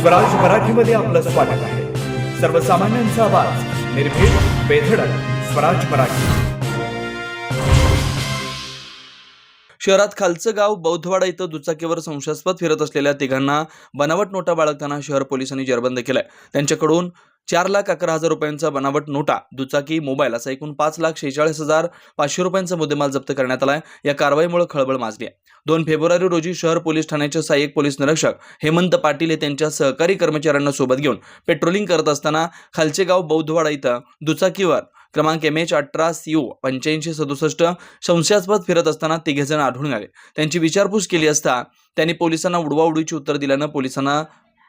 स्वराज मराठीमध्ये आपलं स्वागत आहे. सर्वसामान्यांचा आवाज, निर्भीड, बेधडक. स्वराज मराठी. शहरात खालचं गाव बौद्धवाडा इथं दुचाकीवर संशयास्पद फिरत असलेल्या तिघांना बनावट नोटा बाळगताना शहर पोलिसांनी जेरबंद केलंय. त्यांच्याकडून 4,11,000 रुपयांचा बनावट नोटा, दुचाकी, मोबाईल असा एकूण 5,46,500 रुपयांचा मुद्देमाल जप्त करण्यात आलाय. या कारवाईमुळे खळबळ माजली आहे. 2 फेब्रुवारी रोजी शहर पोलीस ठाण्याचे सहाय्यक पोलीस निरीक्षक हेमंत पाटील हे त्यांच्या सहकारी कर्मचाऱ्यांना सोबत घेऊन पेट्रोलिंग करत असताना खालचे गाव बौद्धवाडा इथं दुचाकीवर क्रमांक MH18CO 8567 संशयास्पद फिरत असताना तिघेजण आढळून आले. त्यांची विचारपूस केली असता त्यांनी पोलिसांना उडवाउडवीची उत्तर दिल्यानं पोलिसांना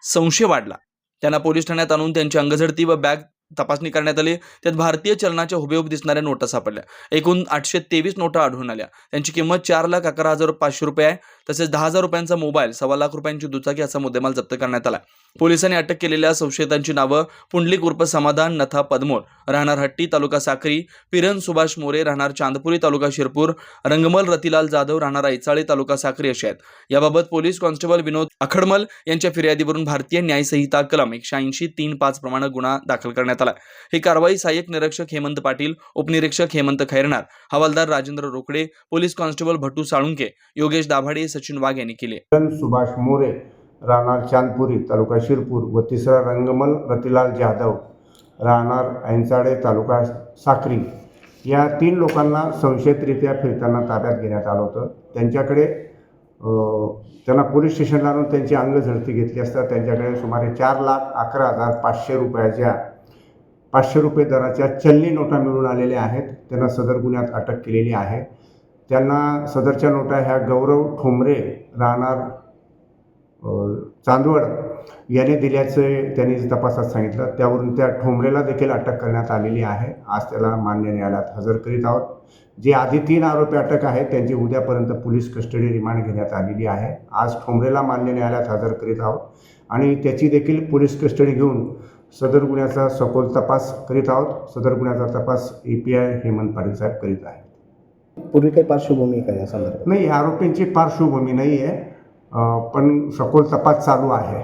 संशय वाढला. त्यांना पोलीस ठाण्यात आणून त्यांची अंगझडती व बॅग तपासणी करण्यात आली. त्यात भारतीय चलनाच्या हुबेहूब दिसणाऱ्या नोटा सापडल्या. एकूण 823 नोटा आढळून आल्या. त्यांची किंमत 4,11,500 रुपये आहे. तसेच 10,000 रुपयांचा मोबाईल, 1,25,00,000 रुपयांची दुचाकी असा मुद्देमाल जप्त करण्यात आला. पोलिसांनी अटक केलेल्या संशयितांची नावं पुंडलिक उर्फ समाधान नथा पदमोर, राहणार हट्टी, तालुका साक्री, पिरन सुभाष मोरे, राहणार चांदपुरी, तालुका शिरपूर, रंगमल रतिलाल जाधव, राहणार ऐचाळे, तालुका साक्री असे आहेत. याबाबत पोलीस कॉन्स्टेबल विनोद अखडमल यांच्या फिर्यादीवरून भारतीय न्याय संहिता कलम 180(3)(5) प्रमाणे गुन्हा दाखल करण्यात आला. ही कारवाई सहाय्यक निरीक्षक हेमंत पाटील, उपनिरीक्षक हेमंत खैरनार, हवालदार राजेंद्र रोकडे, पोलीस कॉन्स्टेबल भट्टू साळुंके, योगेश दाभाडे, सचिन वाघ यांनी केली. सुभाष मोरे, राहणार चांदपुरी, तालुका शिरपूर व तिसरा रंगमल रतिलाल जाधव, राहणार ऐंचाळे, तालुका साक्री या 3 लोकांना संशयितरित्या फिरताना ताब्यात घेण्यात आलं होतं. त्यांच्याकडे त्यांना पोलीस स्टेशनला आणून त्यांची अंगझडती घेतली असता त्यांच्याकडे सुमारे 4,11,500 रुपयाच्या 500 रुपये दराच्या चलनी नोटा मिळून आलेल्या आहेत. त्यांना सदर गुन्ह्यात अटक केलेली आहे. त्यांना सदरच्या नोटा ह्या गौरव ठोंबरे, राहणार चांदवड याने दिल्याचे त्यांनी तपासात सांगितलं. त्यावरून त्या ठोंबरेला देखील अटक करण्यात आलेली आहे. आज त्याला मान्य न्यायालयात हजर करीत आहोत. जे आधी 3 आरोपी अटक आहेत त्यांची उद्यापर्यंत पोलीस कस्टडी रिमांड घेण्यात आलेली आहे. आज ठोंबरेला मान्य न्यायालयात हजर करीत आहोत आणि त्याची देखील पोलीस कस्टडी घेऊन सदर गुन्ह्याचा सखोल तपास करीत आहोत. सदर गुन्ह्याचा तपास API हेमंत पाटील साहेब करीत आहेत. पूर्वी काही पार्श्वभूमी काय या संदर्भात? नाही, आरोपींची पार्श्वभूमी नाही आहे, पण सखोल तपास चालू आहे.